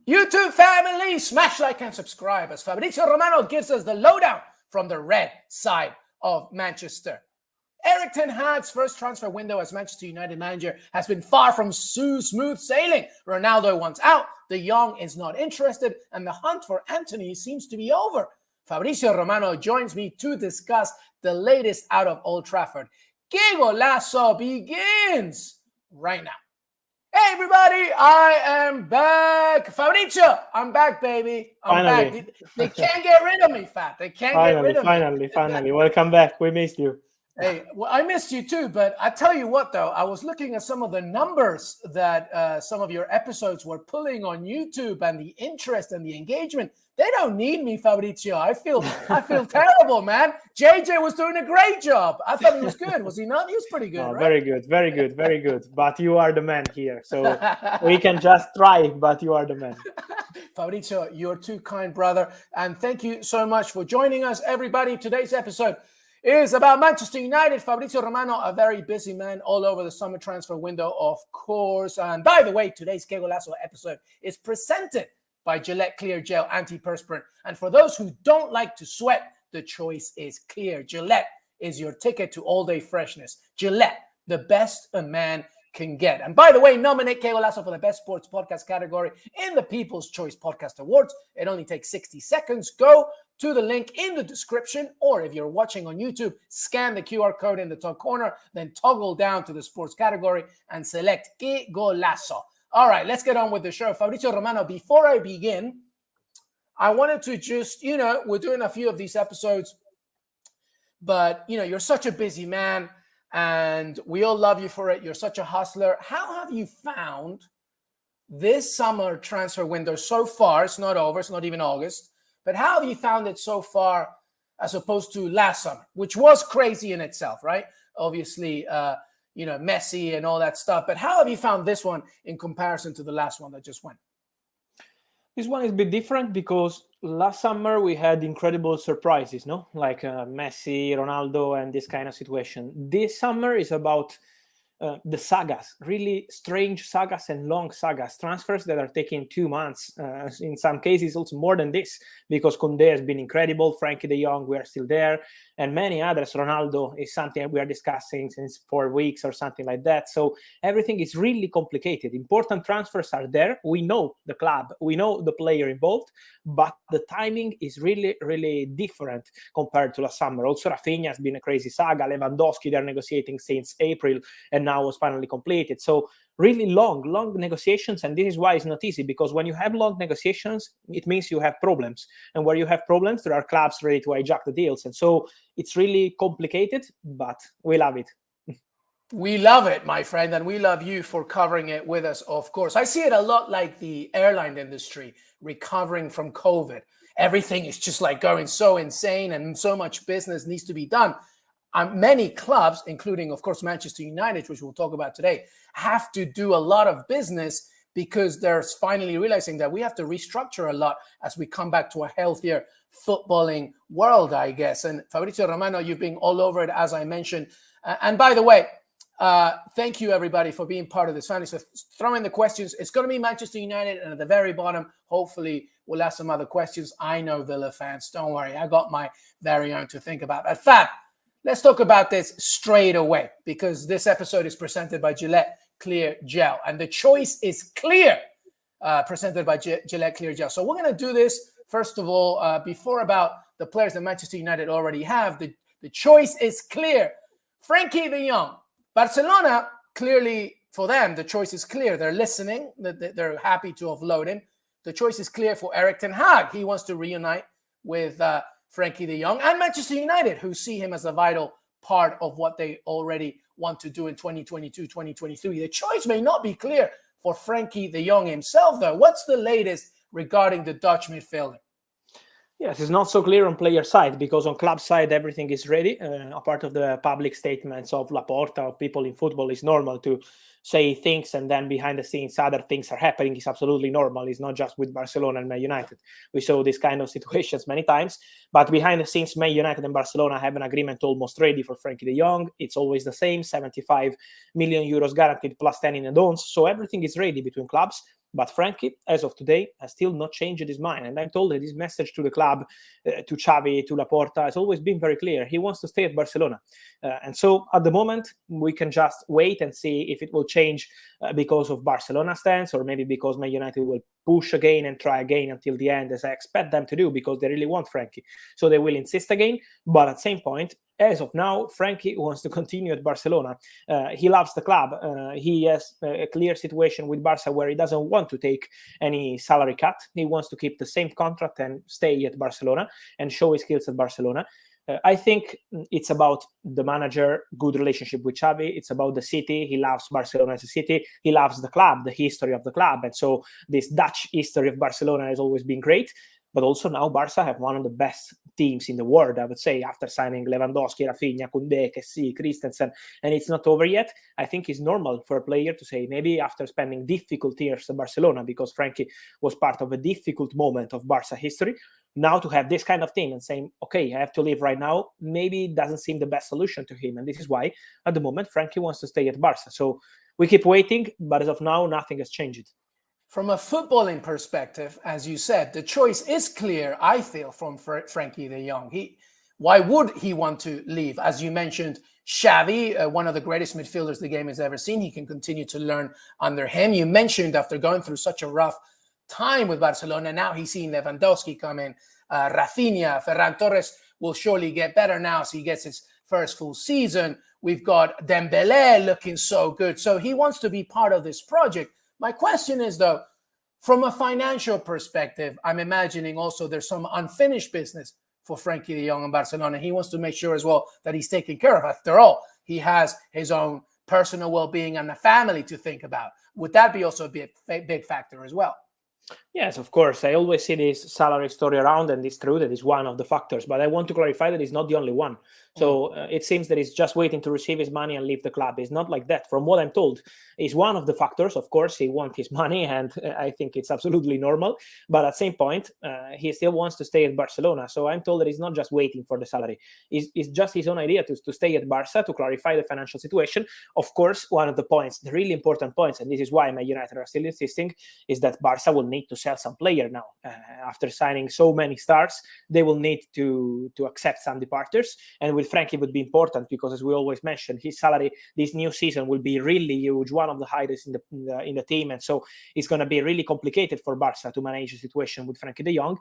YouTube family, smash like and subscribe as Fabrizio Romano gives us the lowdown from the red side of Manchester. Erik Ten Hag's first transfer window as Manchester United manager has been far from smooth sailing. Ronaldo wants out, De Jong is not interested, and the hunt for Antony seems to be over. Fabrizio Romano joins me to discuss the latest out of Old Trafford. Qué Golazo begins right now. Hey everybody, I am back. Fabrizio, I'm back, baby. I'm back. They can't get rid of me, Fat. They can't get rid of me. Finally. Welcome back. We missed you. Hey, well, I missed you too, but I tell you what, though, I was looking at some of the numbers that some of your episodes were pulling on YouTube and the interest and the engagement. They don't need me, Fabrizio. I feel terrible, man. JJ was doing a great job. I thought he was good. Was he not? He was pretty good, right? Very good. But you are the man here, so we can just try, but you are the man. Fabrizio, you're too kind, brother. And thank you so much for joining us, everybody. Today's episode is about Manchester United. Fabrizio Romano, a very busy man all over the summer transfer window, of course. And by the way, today's Qué Golazo episode is presented by Gillette Clear Gel Antiperspirant. And for those who don't like to sweat, the choice is clear. Gillette is your ticket to all-day freshness. Gillette, the best a man can get. And by the way, nominate Qué Golazo for the best sports podcast category in the People's Choice Podcast Awards. It only takes 60 seconds. Go to the link in the description, or if you're watching on YouTube, scan the QR code in the top corner, then toggle down to the sports category and select Qué Golazo. All right, let's get on with the show. Fabrizio Romano, before I begin, I wanted to just, we're doing a few of these episodes, but, you're such a busy man and we all love you for it. You're such a hustler. How have you found this summer transfer window so far? It's not over. It's not even August. But how have you found it so far as opposed to last summer, which was crazy in itself, right? Obviously, Messi and all that stuff. But how have you found this one in comparison to the last one that just went? This one is a bit different because last summer we had incredible surprises, no? Like Messi, Ronaldo, and this kind of situation. This summer is about the sagas, really strange sagas and long sagas, transfers that are taking 2 months, in some cases also more than this, because Koundé has been incredible, Frenkie De Jong, we are still there, and many others. Ronaldo is something we are discussing since 4 weeks or something like that. So everything is really complicated. Important transfers are there. We know the club, we know the player involved, but the timing is really, really different compared to last summer. Also, Rafinha has been a crazy saga. Lewandowski, they're negotiating since April, and now was finally completed. So really long negotiations, and this is why it's not easy, because when you have long negotiations, it means you have problems, and where you have problems, there are clubs ready to hijack the deals, and so it's really complicated, but we love it. We love it, my friend, and we love you for covering it with us, of course. I see it a lot like the airline industry recovering from COVID. Everything is just like going so insane, and so much business needs to be done. Many clubs, including, of course, Manchester United, which we'll talk about today, have to do a lot of business because they're finally realizing that we have to restructure a lot as we come back to a healthier footballing world, I guess. And Fabrizio Romano, you've been all over it, as I mentioned. And by the way, thank you, everybody, for being part of this family. So throw in the questions. It's going to be Manchester United, and at the very bottom, hopefully, we'll ask some other questions. I know Villa fans. Don't worry. I got my very own to think about. But Fab, let's talk about this straight away, because this episode is presented by Gillette Clear Gel. And the choice is clear, presented by Gillette Clear Gel. So we're going to do this, first of all, before about the players that Manchester United already have. The choice is clear. Frenkie De Jong. Barcelona, clearly, for them, the choice is clear. They're listening. They're happy to offload him. The choice is clear for Erik Ten Hag. He wants to reunite with Frenkie De Jong, and Manchester United, who see him as a vital part of what they already want to do in 2022, 2023. The choice may not be clear for Frenkie De Jong himself, though. What's the latest regarding the Dutch midfielder? Yes, it's not so clear on player side, because on club side, everything is ready. A part of the public statements of Laporta, of people in football, is normal to say things, and then behind the scenes other things are happening. It's absolutely normal. It's not just with Barcelona and Man United. We saw this kind of situations many times, but behind the scenes, Man United and Barcelona have an agreement almost ready for Frenkie De Jong. It's always the same, 75 million euros guaranteed plus 10 in add-ons. So everything is ready between clubs. But Frenkie, as of today, has still not changed his mind. And I'm told that his message to the club, to Xavi, to Laporta, has always been very clear. He wants to stay at Barcelona. And so at the moment, we can just wait and see if it will change because of Barcelona's stance, or maybe because Man United will push again and try again until the end, as I expect them to do, because they really want Frenkie. So they will insist again. But at the same point, as of now, Frenkie wants to continue at Barcelona. He loves the club. He has a clear situation with Barca where he doesn't want to take any salary cut. He wants to keep the same contract and stay at Barcelona and show his skills at Barcelona. I think it's about the manager, good relationship with Xavi. It's about the city. He loves Barcelona as a city. He loves the club, the history of the club. And so this Dutch history of Barcelona has always been great. But also now Barca have one of the best teams in the world, I would say, after signing Lewandowski, Rafinha, Koundé, Kessie, Christensen, and it's not over yet. I think it's normal for a player to say, maybe after spending difficult years at Barcelona, because Frenkie was part of a difficult moment of Barca history, now to have this kind of team and saying, okay, I have to leave right now, maybe it doesn't seem the best solution to him. And this is why, at the moment, Frenkie wants to stay at Barca. So we keep waiting, but as of now, nothing has changed. From a footballing perspective, as you said, the choice is clear, I feel, from Frenkie De Jong. Why would he want to leave? As you mentioned, Xavi, one of the greatest midfielders the game has ever seen. He can continue to learn under him. You mentioned after going through such a rough time with Barcelona, now he's seen Lewandowski come in, Rafinha, Ferran Torres will surely get better now, so he gets his first full season. We've got Dembélé looking so good. So he wants to be part of this project. My question is, though, from a financial perspective, I'm imagining also there's some unfinished business for Frenkie De Jong in Barcelona. He wants to make sure as well that he's taken care of. After all, he has his own personal well-being and a family to think about. Would that be also a big factor as well? Yes, of course. I always see this salary story around, and it's true that it's one of the factors. But I want to clarify that it's not the only one. So it seems that he's just waiting to receive his money and leave the club. It's not like that. From what I'm told, it's one of the factors. Of course, he wants his money, and I think it's absolutely normal. But at the same point, he still wants to stay at Barcelona. So I'm told that he's not just waiting for the salary. It's just his own idea to stay at Barca, to clarify the financial situation. Of course, one of the points, the really important points, and this is why Man United are still insisting, is that Barca will need to sell some player now. After signing so many stars, they will need to accept some departures. And with Frenkie would be important because, as we always mention, his salary this new season will be really huge, one of the highest in the team. And so it's going to be really complicated for Barca to manage the situation with Frenkie De Jong.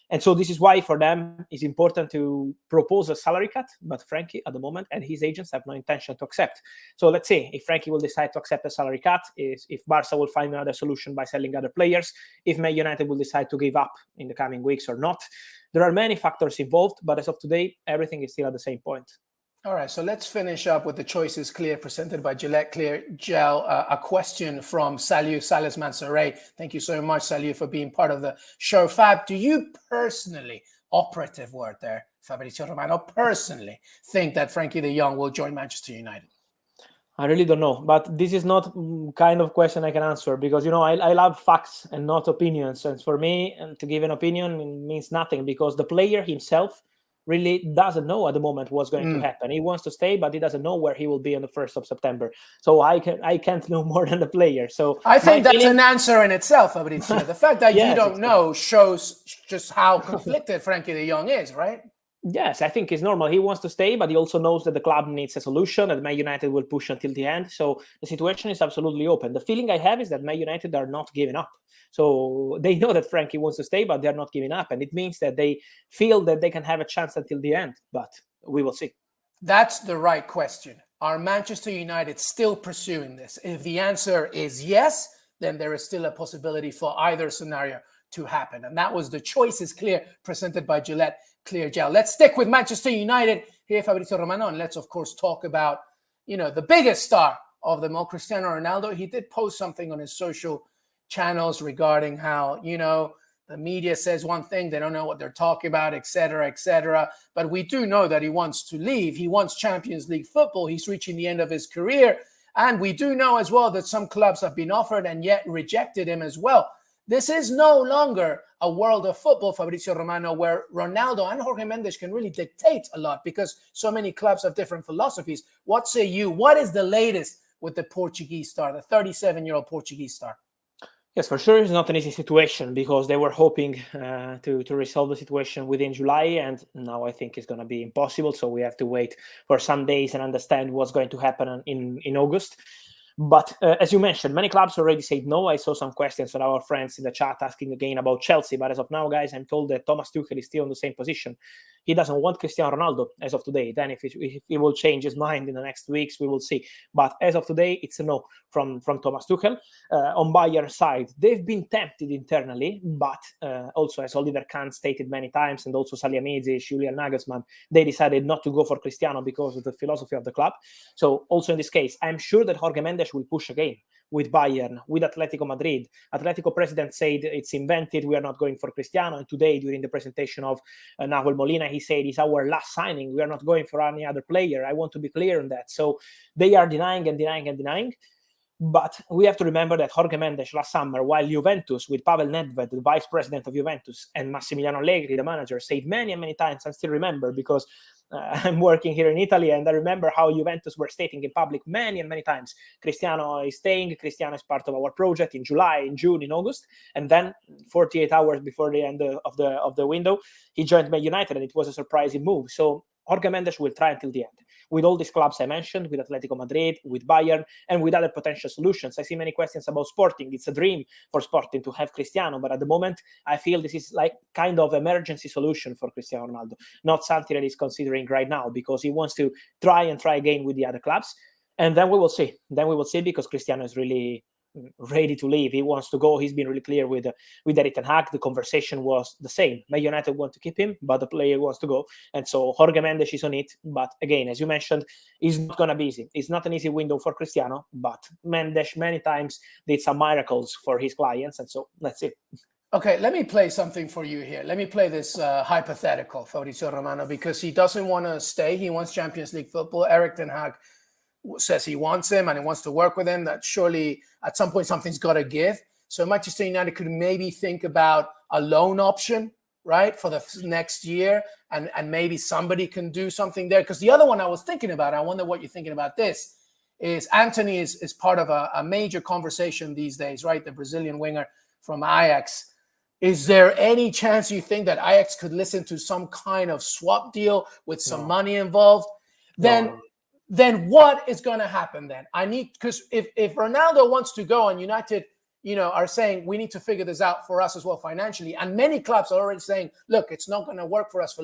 And so this is why for them it's important to propose a salary cut, but Frenkie at the moment and his agents have no intention to accept. So let's see if Frenkie will decide to accept a salary cut, if Barca will find another solution by selling other players, if Man United will decide to give up in the coming weeks or not. There are many factors involved, but as of today, everything is still at the same point. All right, so let's finish up with the choices clear presented by Gillette Clear Gel. A question from Salou Sales Mansoray. Thank you so much, Salou, for being part of the show. Fab, do you personally, operative word there, Fabrizio Romano, personally think that Frenkie De Jong will join Manchester United? I really don't know, but this is not kind of question I can answer because, I love facts and not opinions. And for me, to give an opinion means nothing because the player himself really doesn't know at the moment what's going to happen. He wants to stay, but he doesn't know where he will be on the 1st of September. So I can't know more than the player. So I think that's an answer in itself, Fabrizio. The fact that you don't know shows just how conflicted Frenkie De Jong is, right? Yes, I think it's normal. He wants to stay, but he also knows that the club needs a solution, that Man United will push until the end. So the situation is absolutely open. The feeling I have is that Man United are not giving up. So they know that Frenkie wants to stay, but they're not giving up. And it means that they feel that they can have a chance until the end. But we will see. That's the right question. Are Manchester United still pursuing this? If the answer is yes, then there is still a possibility for either scenario to happen. And that was the choices clear presented by Gillette Clear Gel. Let's stick with Manchester United here, Fabrizio Romano, and let's of course talk about, the biggest star of them all, Cristiano Ronaldo. He did post something on his social channels regarding how, the media says one thing, they don't know what they're talking about, etc., etc. But we do know that he wants to leave. He wants Champions League football. He's reaching the end of his career. And we do know as well that some clubs have been offered and yet rejected him as well. This is no longer a world of football, Fabrizio Romano, where Ronaldo and Jorge Mendes can really dictate a lot because so many clubs have different philosophies. What say you? What is the latest with the Portuguese star, the 37-year-old Portuguese star? Yes, for sure, it's not an easy situation because they were hoping to resolve the situation within July, and now I think it's going to be impossible. So we have to wait for some days and understand what's going to happen in August. But as you mentioned, many clubs already said no. I saw some questions from our friends in the chat asking again about Chelsea. But as of now, guys, I'm told that Thomas Tuchel is still in the same position. He doesn't want Cristiano Ronaldo as of today. Then if he will change his mind in the next weeks, we will see. But as of today, it's a no from Thomas Tuchel. On Bayern's side, they've been tempted internally, but also as Oliver Kahn stated many times, and also Salihamidzic, Julian Nagelsmann, they decided not to go for Cristiano because of the philosophy of the club. So also in this case, I'm sure that Jorge Mendes will push again with Bayern, with Atletico Madrid. Atletico president said it's invented, we are not going for Cristiano. And today, during the presentation of Nahuel Molina, he said it's our last signing. We are not going for any other player. I want to be clear on that. So they are denying and denying and denying. But we have to remember that Jorge Mendes last summer, while Juventus, with Pavel Nedved, the vice president of Juventus, and Massimiliano Allegri, the manager, said many and many times, I still remember because I'm working here in Italy, and I remember how Juventus were stating in public many and many times, Cristiano is staying, Cristiano is part of our project in July, in June, in August, and then 48 hours before the end of the window, he joined Man United, and it was a surprising move. So Jorge Mendes will try until the end. With all these clubs I mentioned, with Atletico Madrid, with Bayern, and with other potential solutions. I see many questions about Sporting. It's a dream for Sporting to have Cristiano, but at the moment, I feel this is like kind of emergency solution for Cristiano Ronaldo, not something that he's considering right now because he wants to try again with the other clubs. And then we will see. Because Cristiano is really ready to leave. He wants to go. He's been really clear with Erik Ten Hag. The conversation was the same. Man United want to keep him, but the player wants to go. And so Jorge Mendes is on it. But again, as you mentioned, it's not going to be easy. It's not an easy window for Cristiano, but Mendes many times did some miracles for his clients. And so let's see. Okay, let me play something for you here. Let me play this hypothetical, Fabrizio Romano, because he doesn't want to stay. He wants Champions League football. Erik Ten Hag says he wants him and he wants to work with him, that surely at some point something's got to give. So Manchester United could maybe think about a loan option, right, for the next year, and maybe somebody can do something there. Because the other one I was thinking about, I wonder what you're thinking about this, is Antony is part of a major conversation these days, right, the Brazilian winger from Ajax. Is there any chance you think that Ajax could listen to some kind of swap deal with some money involved? Then what is going to happen then? Because if Ronaldo wants to go and United, are saying we need to figure this out for us as well financially, and many clubs are already saying, look, it's not going to work for us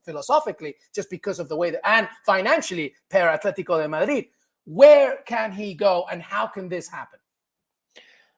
philosophically just because of the way and financially per Atletico de Madrid. Where can he go and how can this happen?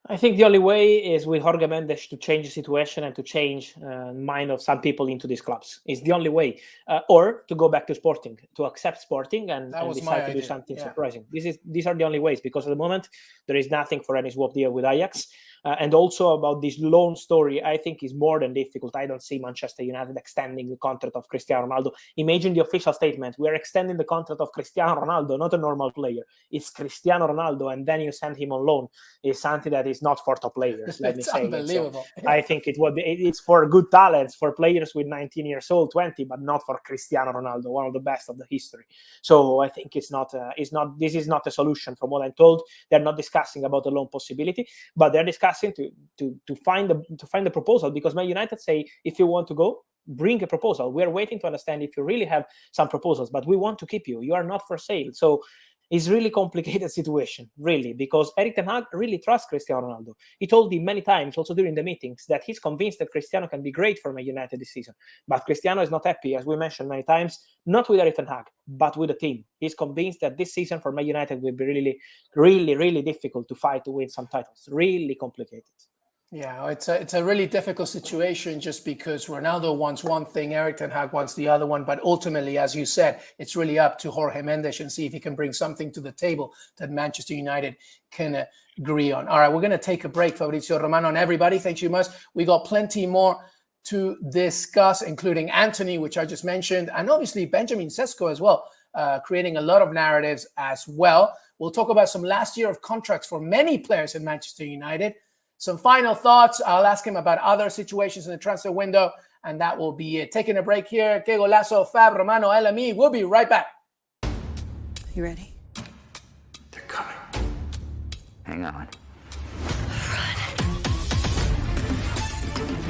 I think the only way is with Jorge Mendes to change the situation and to change the mind of some people into these clubs. It's the only way. Or to go back to Sporting, to accept Sporting and decide to do something surprising. These are the only ways, because at the moment, there is nothing for any swap deal with Ajax. And also about this loan story, I think is more than difficult. I don't see Manchester United extending the contract of Cristiano Ronaldo. Imagine the official statement. We are extending the contract of Cristiano Ronaldo, not a normal player. It's Cristiano Ronaldo, and then you send him on loan. It's something that is not for top players, let me say. Unbelievable. So I think it's for good talents, for players with 19 years old, 20, but not for Cristiano Ronaldo, one of the best of the history. So I think this is not a solution from what I'm told. They're not discussing about the loan possibility, but they're discussing to find the proposal, because Man United say, if you want to go, bring a proposal. We are waiting to understand if you really have some proposals, but we want to keep you. You are not for sale. So it's really complicated situation, really, because Erik Ten Hag really trusts Cristiano Ronaldo. He told him many times, also during the meetings, that he's convinced that Cristiano can be great for Man United this season. But Cristiano is not happy, as we mentioned many times, not with Erik Ten Hag, but with the team. He's convinced that this season for Man United will be really, really, really difficult to fight to win some titles. Really complicated. Yeah, it's a really difficult situation, just because Ronaldo wants one thing, Erik Ten Hag wants the other one. But ultimately, as you said, it's really up to Jorge Mendes and see if he can bring something to the table that Manchester United can agree on. All right, we're going to take a break, Fabrizio Romano, and everybody. Thank you much. We got plenty more to discuss, including Antony, which I just mentioned, and obviously Benjamin Sesko as well, creating a lot of narratives as well. We'll talk about some last year of contracts for many players in Manchester United. Some final thoughts. I'll ask him about other situations in the transfer window, and that will be it. Taking a break here. Qué Golazo, Fab, Romano, LME. We'll be right back. You ready? They're coming. Hang on.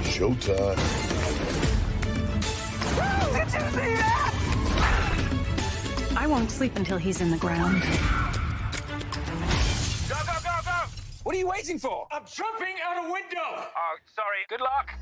Showtime. Did you see that? I won't sleep until he's in the ground. Go, go, go, go! What are you waiting for? I'm jumping out a window! Oh, sorry. Good luck.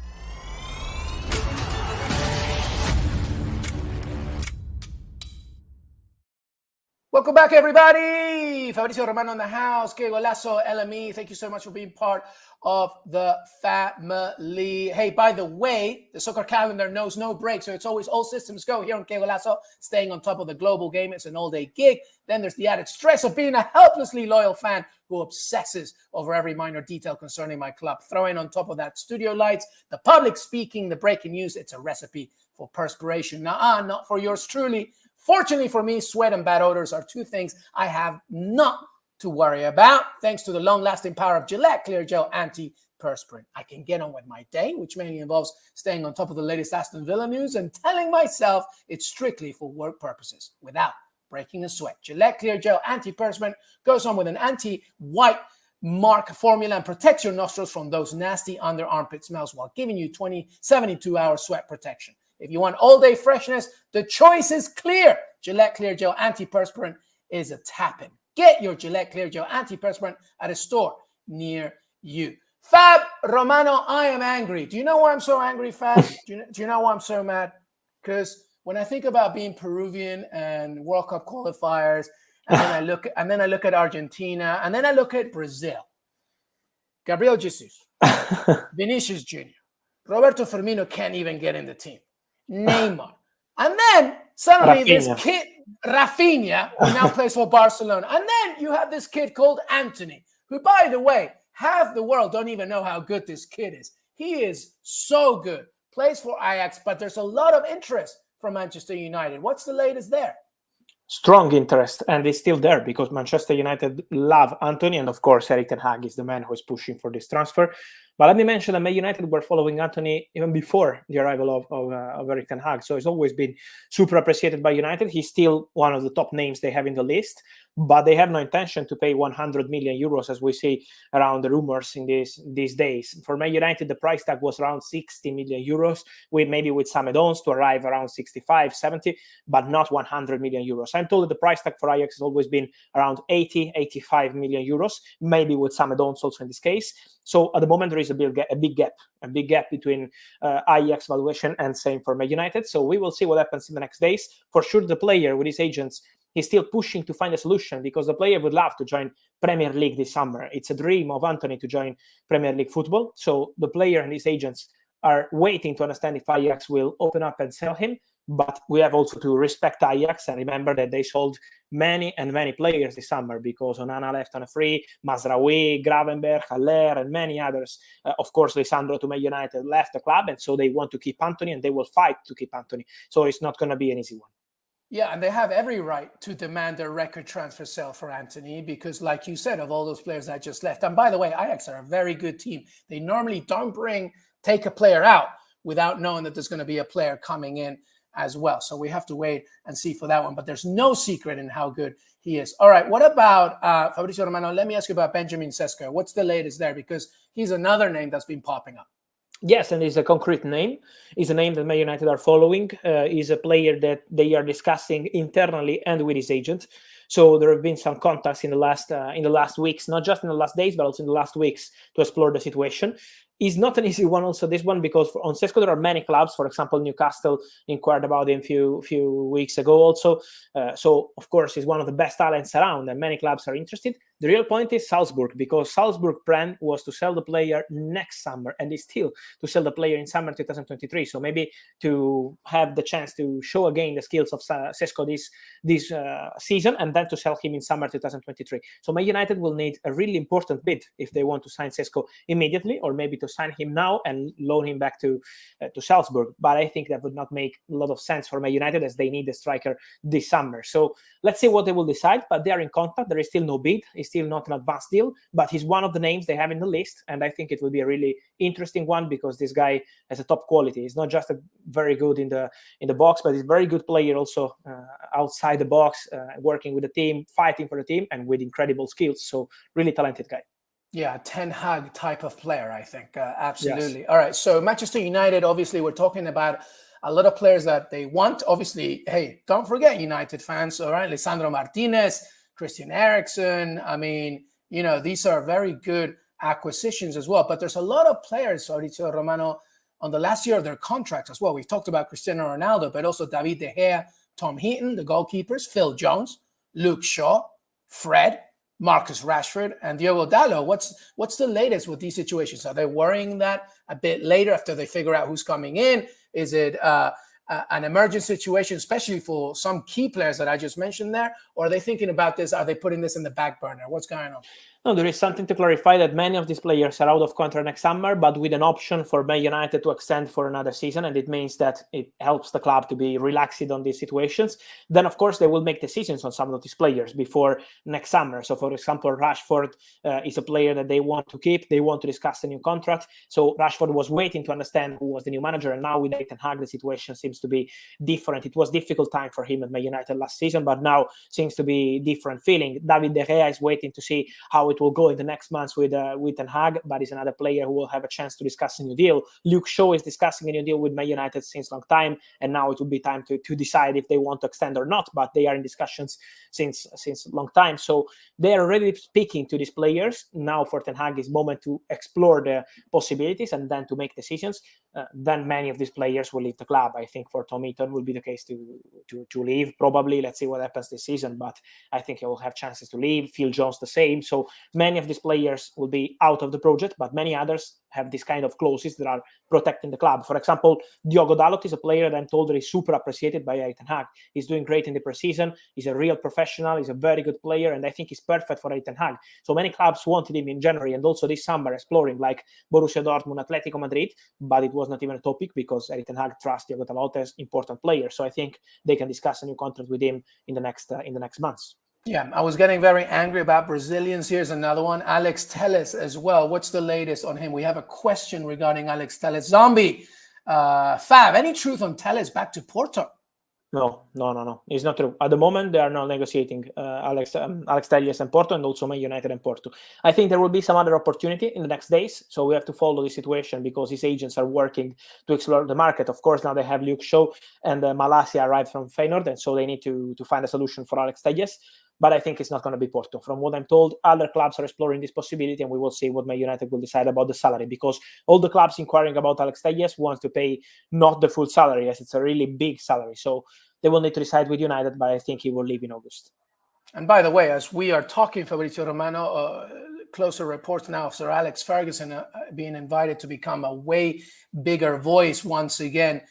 Welcome back, everybody. Fabrizio Romano in the house. Qué Golazo, LME. Thank you so much for being part of the family. Hey, by the way, the soccer calendar knows no break, so it's always all systems go here on Qué Golazo, staying on top of the global game. It's an all-day gig. Then there's the added stress of being a helplessly loyal fan who obsesses over every minor detail concerning my club. Throwing on top of that studio lights, the public speaking, the breaking news. It's a recipe for perspiration. Not for yours truly. Fortunately for me, sweat and bad odors are two things I have not to worry about, thanks to the long-lasting power of Gillette Clear Gel Anti-Perspirant. I can get on with my day, which mainly involves staying on top of the latest Aston Villa news and telling myself it's strictly for work purposes, without breaking a sweat. Gillette Clear Gel Anti-Perspirant goes on with an anti-white mark formula and protects your nostrils from those nasty under-armpit smells while giving you 72-hour sweat protection. If you want all-day freshness, the choice is clear. Gillette Clear Gel Anti-Perspirant is a tap-in. Get your Gillette Clear Gel Anti-Perspirant at a store near you. Fab Romano, I am angry. Do you know why I'm so angry, Fab? Do you know why I'm so mad? Because when I think about being Peruvian and World Cup qualifiers, and then I look at Argentina, and then I look at Brazil. Gabriel Jesus, Vinicius Jr., Roberto Firmino can't even get in the team. Neymar. And then suddenly this kid, Rafinha, who now plays for Barcelona. And then you have this kid called Antony, who, by the way, half the world don't even know how good this kid is. He is so good. Plays for Ajax, but there's a lot of interest from Manchester United. What's the latest there? Strong interest, and it's still there because Manchester United love Antony, and of course Erik Ten Hag is the man who is pushing for this transfer. But let me mention that Man United were following Antony even before the arrival of Erik Ten Hag, so he's always been super appreciated by United. He's still one of the top names they have in the list, but they have no intention to pay 100 million euros, as we see around the rumors in these days. For Man United, the price tag was around 60 million euros, with some add-ons to arrive around 65, 70, but not 100 million euros. I'm told that the price tag for Ajax has always been around 80, 85 million euros, maybe with some add-ons also in this case. So at the moment, there is a big gap between Ajax valuation and same for Man United. So we will see what happens in the next days. For sure, the player with his agents, he's still pushing to find a solution because the player would love to join Premier League this summer. It's a dream of Antony to join Premier League football. So the player and his agents are waiting to understand if Ajax will open up and sell him. But we have also to respect Ajax and remember that they sold many players this summer because Onana left on a free, Mazraoui, Gravenberch, Haller, and many others. Of course, Lisandro to Man United left the club, and so they want to keep Antony, and they will fight to keep Antony. So it's not going to be an easy one. Yeah, and they have every right to demand a record transfer sale for Antony because, like you said, of all those players that just left. And by the way, Ajax are a very good team. They normally don't take a player out without knowing that there's going to be a player coming in as well. So we have to wait and see for that one. But there's no secret in how good he is. All right, what about Fabrizio Romano? Let me ask you about Benjamin Sesko. What's the latest there? Because he's another name that's been popping up. Yes, and it's a concrete name. It's a name that Man United are following. He's a player that they are discussing internally and with his agent. So there have been some contacts in the last weeks, not just in the last days, but also in the last weeks to explore the situation. It's not an easy one also, this one, because on Sesko there are many clubs. For example, Newcastle inquired about him a few weeks ago also. So, of course, he's one of the best talents around and many clubs are interested. The real point is Salzburg, because Salzburg plan was to sell the player next summer and is still to sell the player in summer 2023. So maybe to have the chance to show again the skills of Sesko this season and then to sell him in summer 2023. So Man United will need a really important bid if they want to sign Sesko immediately, or maybe to sign him now and loan him back to Salzburg. But I think that would not make a lot of sense for Man United as they need a striker this summer. So let's see what they will decide, but they are in contact. There is still no bid. It's still not an advanced deal, but he's one of the names they have in the list. And I think it will be a really interesting one because this guy has a top quality. He's not just a very good in the box, but he's a very good player also outside the box, working with the team, fighting for the team, and with incredible skills. So really talented guy. Yeah, Ten Hag type of player, I think. Absolutely. Yes. All right. So Manchester United, obviously, we're talking about a lot of players that they want. Obviously, hey, don't forget United fans. All right, Lisandro Martinez, Christian Eriksen. I mean, these are very good acquisitions as well. But there's a lot of players, Fabrizio Romano, on the last year of their contracts as well. We've talked about Cristiano Ronaldo, but also David De Gea, Tom Heaton, the goalkeepers, Phil Jones, Luke Shaw, Fred, Marcus Rashford, and Diogo Dalot. What's the latest with these situations? Are they worrying that a bit later after they figure out who's coming in? Is it an emergent situation, especially for some key players that I just mentioned there? Or are they thinking about this? Are they putting this in the back burner? What's going on? No, there is something to clarify that many of these players are out of contract next summer, but with an option for Man United to extend for another season. And it means that it helps the club to be relaxed on these situations. Then, of course, they will make decisions on some of these players before next summer. So, for example, Rashford is a player that they want to keep. They want to discuss a new contract. So Rashford was waiting to understand who was the new manager. And now with Erik ten Hag, the situation seems to be different. It was a difficult time for him at Man United last season, but now seems to be different feeling. David De Gea is waiting to see how it will go in the next months with Ten Hag, but is another player who will have a chance to discuss a new deal. Luke Shaw is discussing a new deal with Man United since a long time, and now it will be time to decide if they want to extend or not, but they are in discussions since a long time. So they are already speaking to these players. Now for Ten Hag is moment to explore the possibilities and then to make decisions. Then many of these players will leave the club. I think for Tom Heaton will be the case to leave, probably. Let's see what happens this season, but I think he will have chances to leave. Phil Jones the same. So many of these players will be out of the project, but many others have this kind of clauses that are protecting the club. For example, Diogo Dalot is a player that I'm told that is super appreciated by Erik ten Hag. He's doing great in the preseason. He's a real professional. He's a very good player, and I think he's perfect for Erik ten Hag. So many clubs wanted him in January and also this summer exploring, like Borussia Dortmund, Atletico Madrid, but it was not even a topic because Erik ten Hag trusts Diogo Dalot as important player. So I think they can discuss a new contract with him in the next months. Yeah, I was getting very angry about Brazilians. Here's another one. Alex Telles as well. What's the latest on him? We have a question regarding Alex Telles. Zombie, Fab, any truth on Telles back to Porto? No. It's not true. At the moment, they are not negotiating Alex Telles and Porto, and also Man United and Porto. I think there will be some other opportunity in the next days, so we have to follow the situation because his agents are working to explore the market. Of course, now they have Luke Shaw and Malacia arrived from Feyenoord, and so they need to find a solution for Alex Telles. But I think it's not going to be Porto. From what I'm told, other clubs are exploring this possibility, and we will see what Man United will decide about the salary, because all the clubs inquiring about Alex Telles want to pay not the full salary, as it's a really big salary. So they will need to decide with United, but I think he will leave in August. And by the way, as we are talking, Fabrizio Romano, closer reports now of Sir Alex Ferguson being invited to become a way bigger voice once again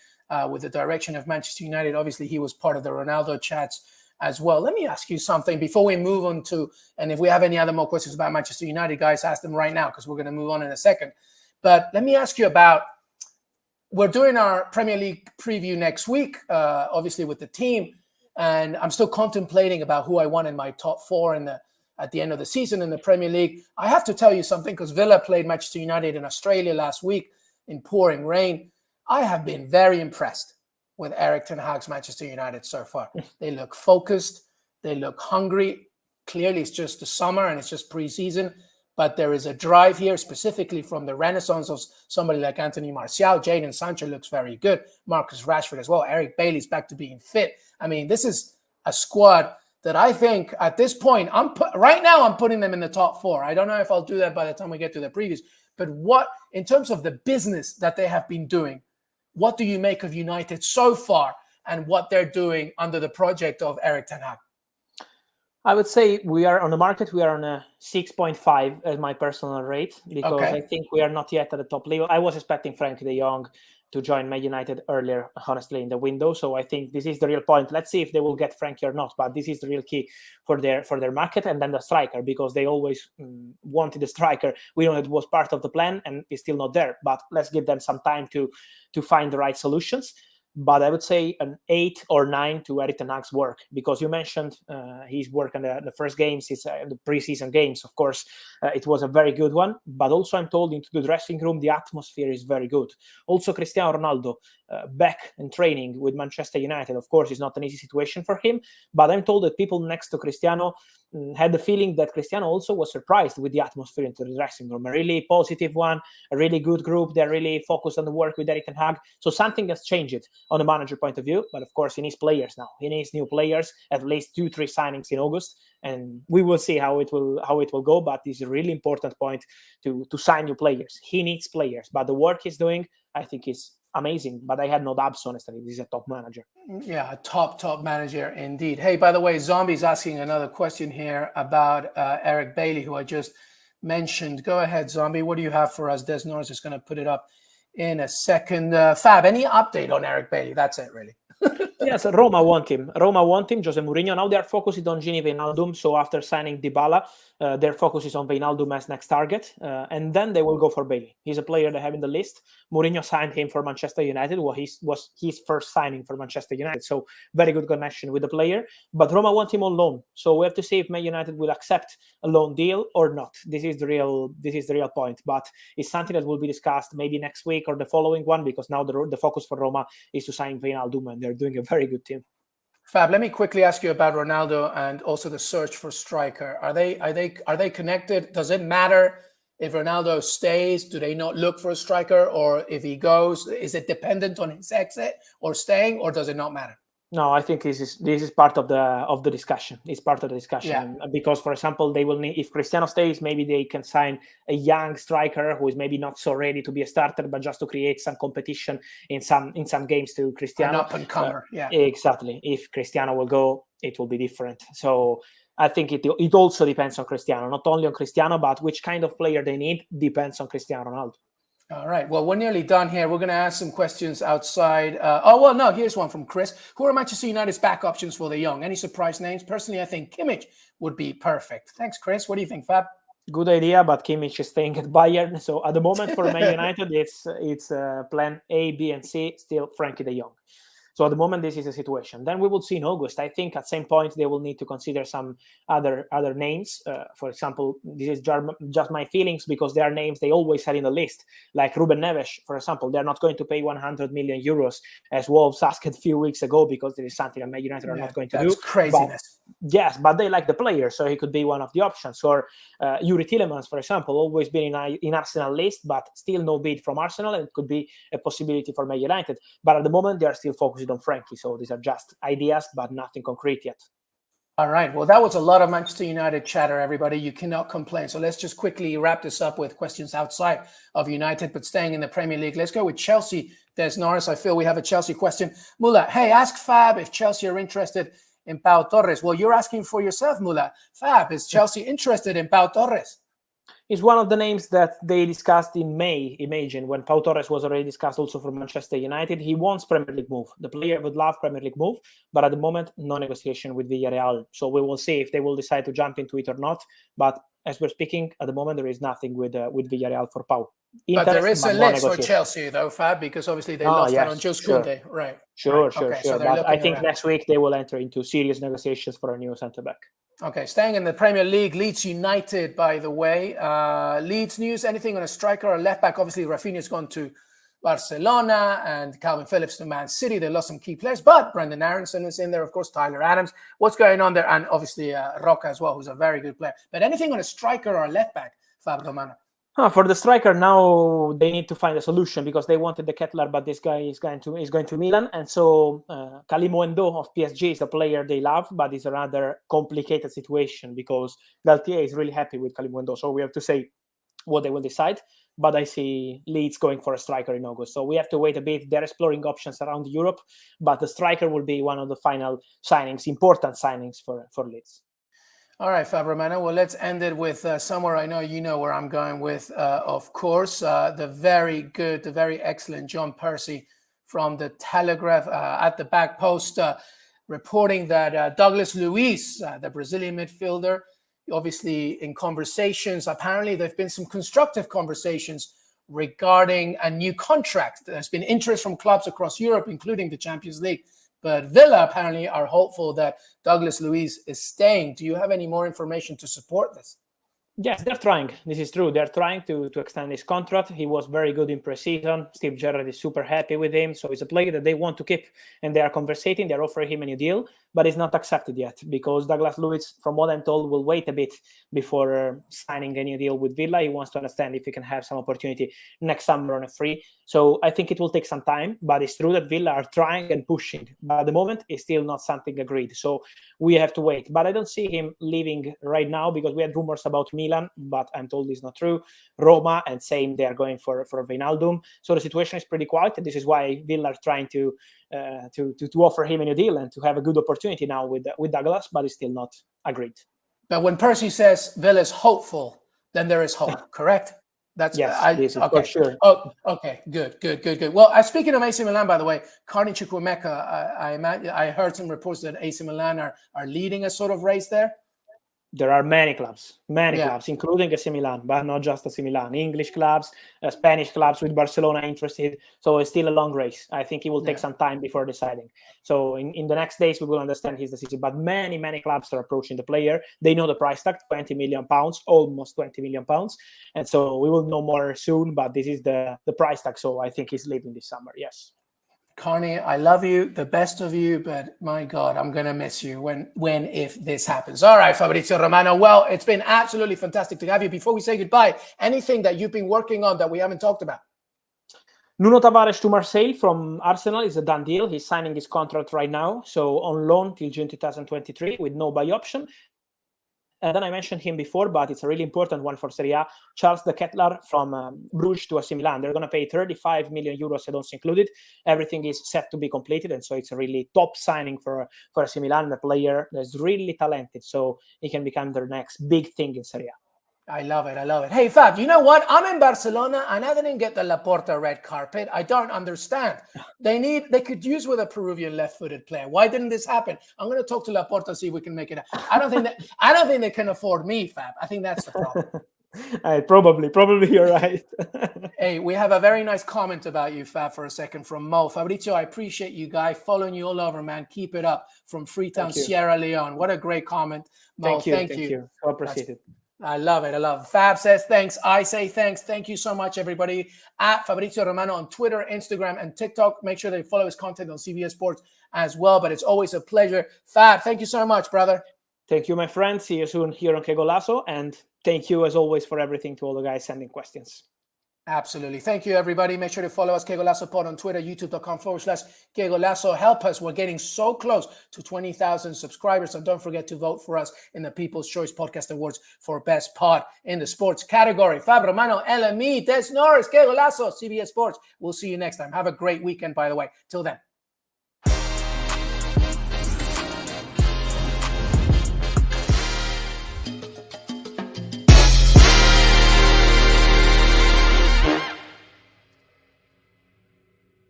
with the direction of Manchester United. Obviously, he was part of the Ronaldo chats as well. Let me ask you something before we move on to, and if we have any other more questions about Manchester United, guys, ask them right now because we're going to move on in a second. But let me ask you about, we're doing our Premier League preview next week, obviously with the team, and I'm still contemplating about who I want in my top four at the end of the season in the Premier League. I have to tell you something because Villa played Manchester United in Australia last week in pouring rain. I have been very impressed with Erik ten Hag's Manchester United so far. They look focused. They look hungry. Clearly, it's just the summer and it's just preseason, but there is a drive here, specifically from the renaissance of somebody like Anthony Martial. Jadon Sancho looks very good. Marcus Rashford as well. Eric Bailey's back to being fit. I mean, this is a squad that I think at this point, right now I'm putting them in the top four. I don't know if I'll do that by the time we get to the previews, but what, in terms of the business that they have been doing, what do you make of United so far and what they're doing under the project of Erik ten Hag? I would say we are on the market. We are on a 6.5 as my personal rate because I think we are not yet at the top level. I was expecting Frenkie De Jong to join Man United earlier, honestly, in the window. So I think this is the real point. Let's see if they will get Frenkie or not. But this is the real key for their market, and then the striker, because they always wanted a striker. We know it was part of the plan and it's still not there. But let's give them some time to find the right solutions. But I would say an 8 or 9 to Erik ten Hag's work, because you mentioned his work on the first games, the preseason games. Of course, it was a very good one. But also I'm told into the dressing room, the atmosphere is very good. Also, Cristiano Ronaldo back in training with Manchester United. Of course, it's not an easy situation for him. But I'm told that people next to Cristiano had the feeling that Cristiano also was surprised with the atmosphere into the dressing room. A really positive one, a really good group. They're really focused on the work with Erik Ten Hag. So something has changed on the manager point of view. But of course, he needs players now. He needs new players, at least 2-3 signings in August. And we will see how it will go. But it's a really important point to sign new players. He needs players. But the work he's doing, I think, is amazing. But I had no doubts, honestly. He's a top manager. Yeah, a top manager indeed. Hey, by the way, Zombie's asking another question here about Eric Bailly, who I just mentioned. Go ahead, Zombie. What do you have for us? Des Norris is going to put it up in a second. Fab, any update on Eric Bailly? That's it, really. Yes, Roma want him. Jose Mourinho. Now they are focused on Gini Wijnaldum. So after signing Dybala, their focus is on Wijnaldum as next target. And then they will go for Bailly. He's a player they have in the list. Mourinho signed him for Manchester United. Was his first signing for Manchester United. So very good connection with the player. But Roma want him on loan. So we have to see if Man United will accept a loan deal or not. This is the real point. But it's something that will be discussed maybe next week or the following one, because now the focus for Roma is to sign Wijnaldum, and they're doing a very good team. Fab, let me quickly ask you about Ronaldo and also the search for striker. Are they connected? Does it matter if Ronaldo stays? Do they not look for a striker? Or if he goes, is it dependent on his exit or staying, or does it not matter? No, I think this is part of the discussion. It's part of the discussion. Yeah. Because, for example, they will need, if Cristiano stays, maybe they can sign a young striker who is maybe not so ready to be a starter, but just to create some competition in some games to Cristiano. An up-and-comer, yeah. Exactly. If Cristiano will go, it will be different. So I think it also depends on Cristiano. Not only on Cristiano, but which kind of player they need depends on Cristiano Ronaldo. All right. Well, we're nearly done here. We're going to ask some questions outside. Here's one from Chris. Who are Manchester United's back options for the young? Any surprise names? Personally, I think Kimmich would be perfect. Thanks, Chris. What do you think, Fab? Good idea, but Kimmich is staying at Bayern. So at the moment for Man United, it's plan A, B, and C, still Frenkie De Jong. So at the moment, this is the situation. Then we will see in August. I think at some point they will need to consider some other names. For example, this is just my feelings, because there are names they always had in the list, like Ruben Neves, for example. They're not going to pay 100 million euros, as Wolves asked a few weeks ago, because there is something that Man United are not going to do. That's craziness. Yes, but they like the player, so he could be one of the options. Or Yuri Tielemans, for example, always been in Arsenal list, but still no bid from Arsenal, and it could be a possibility for Man United. But at the moment, they are still focused on Frenkie, so these are just ideas, but nothing concrete yet. All right. Well, that was a lot of Manchester United chatter, everybody. You cannot complain. So let's just quickly wrap this up with questions outside of United, but staying in the Premier League. Let's go with Chelsea. Des Norris, I feel we have a Chelsea question. Mula, hey, ask Fab if Chelsea are interested in Pau Torres. Well, you're asking for yourself, Mula. Fab, is Chelsea interested in Pau Torres? It's one of the names that they discussed in May, imagine, when Pau Torres was already discussed also for Manchester United. He wants Premier League move. The player would love Premier League move, but at the moment, no negotiation with Villarreal. So we will see if they will decide to jump into it or not. But as we're speaking, at the moment, there is nothing with Villarreal for Pau. But there is a list for Chelsea, though, Fab, because obviously they lost out on Jules Koundé. Right. Sure. So but I think next week they will enter into serious negotiations for a new centre-back. Okay, staying in the Premier League, Leeds United, by the way. Leeds news, anything on a striker or left back? Obviously, Rafinha's gone to Barcelona and Calvin Phillips to Man City. They lost some key players, but Brendan Aronson is in there, of course, Tyler Adams. What's going on there? And obviously Roca as well, who's a very good player. But anything on a striker or a left back, Fab Romano? For the striker, now they need to find a solution, because they wanted the Kettler, but this guy is going to Milan. And so Kalimundo of PSG is a player they love, but it's a rather complicated situation, because Galtier is really happy with Kalimundo. So we have to say what they will decide. But I see Leeds going for a striker in August. So we have to wait a bit. They're exploring options around Europe, but the striker will be one of the final signings, important signings for Leeds. All right, Fab Romano. Well, let's end it with somewhere I know you know where I'm going with, of course, the very good, the very excellent John Percy from the Telegraph at the back post, reporting that Douglas Luiz, the Brazilian midfielder, obviously in conversations, apparently there have been some constructive conversations regarding a new contract. There's been interest from clubs across Europe, including the Champions League. But Villa apparently are hopeful that Douglas Luiz is staying. Do you have any more information to support this? Yes, they're trying. This is true. They're trying to extend his contract. He was very good in pre-season. Steve Gerrard is super happy with him. So he's a player that they want to keep, and they are conversating. They're offering him a new deal, but it's not accepted yet because Douglas Luiz, from what I'm told, will wait a bit before signing a new deal with Villa. He wants to understand if he can have some opportunity next summer on a free. So I think it will take some time, but it's true that Villa are trying and pushing. But at the moment, it's still not something agreed. So we have to wait. But I don't see him leaving right now because we had rumors about Milan, but I'm told it's not true. Roma, and same, they are going for Wijnaldum. So the situation is pretty quiet, and this is why Villa are trying to offer him a new deal and to have a good opportunity now with Douglas, but it's still not agreed. But when Percy says Villa is hopeful, then there is hope, correct? That's yes, okay. For sure. Oh, okay, good. Well, speaking of AC Milan, by the way, Carney Chukwuemeka, I heard some reports that AC Milan are leading a sort of race there. There are many clubs, including AC Milan, but not just AC Milan. English clubs, Spanish clubs with Barcelona interested. So it's still a long race. I think it will take some time before deciding. So in the next days, we will understand his decision. But many clubs are approaching the player. They know the price tag, £20 million, almost £20 million. And so we will know more soon, but this is the price tag. So I think he's leaving this summer, yes. Carney, I love you, the best of you, but my God, I'm going to miss you if this happens. All right, Fabrizio Romano. Well, it's been absolutely fantastic to have you. Before we say goodbye, anything that you've been working on that we haven't talked about? Nuno Tavares to Marseille from Arsenal is a done deal. He's signing his contract right now. So on loan till June 2023 with no buy option. And then I mentioned him before, but it's a really important one for Serie A. Charles De Ketelaere from Bruges to AC Milan. They're going to pay 35 million euros, add-ons included. Everything is set to be completed, and so it's a really top signing for AC Milan, the player that's really talented, so he can become their next big thing in Serie A. I love it. Hey, Fab, you know what? I'm in Barcelona, and I didn't get the Laporta red carpet. I don't understand. They could use with a Peruvian left-footed player. Why didn't this happen? I'm going to talk to Laporta, see if we can make it. I don't think they can afford me, Fab. I think that's the problem. Probably you're right. Hey, we have a very nice comment about you, Fab, for a second from Mo. Fabrizio, I appreciate you, guy. Following you all over, man. Keep it up. From Freetown, Sierra Leone. What a great comment, Mo. Thank you. I appreciate it. I love it. Fab says thanks. I say thanks. Thank you so much, everybody. At Fabrizio Romano on Twitter, Instagram, and TikTok. Make sure they follow his content on CBS Sports as well. But it's always a pleasure. Fab, thank you so much, brother. Thank you, my friend. See you soon here on Qué Golazo. And thank you, as always, for everything to all the guys sending questions. Absolutely. Thank you, everybody. Make sure to follow us, Qué Golazo Pod on Twitter, youtube.com/Qué Golazo. Help us. We're getting so close to 20,000 subscribers. And don't forget to vote for us in the People's Choice Podcast Awards for Best Pod in the sports category. Fab Romano, LME, Des Norris, Qué Golazo, CBS Sports. We'll see you next time. Have a great weekend, by the way. Till then.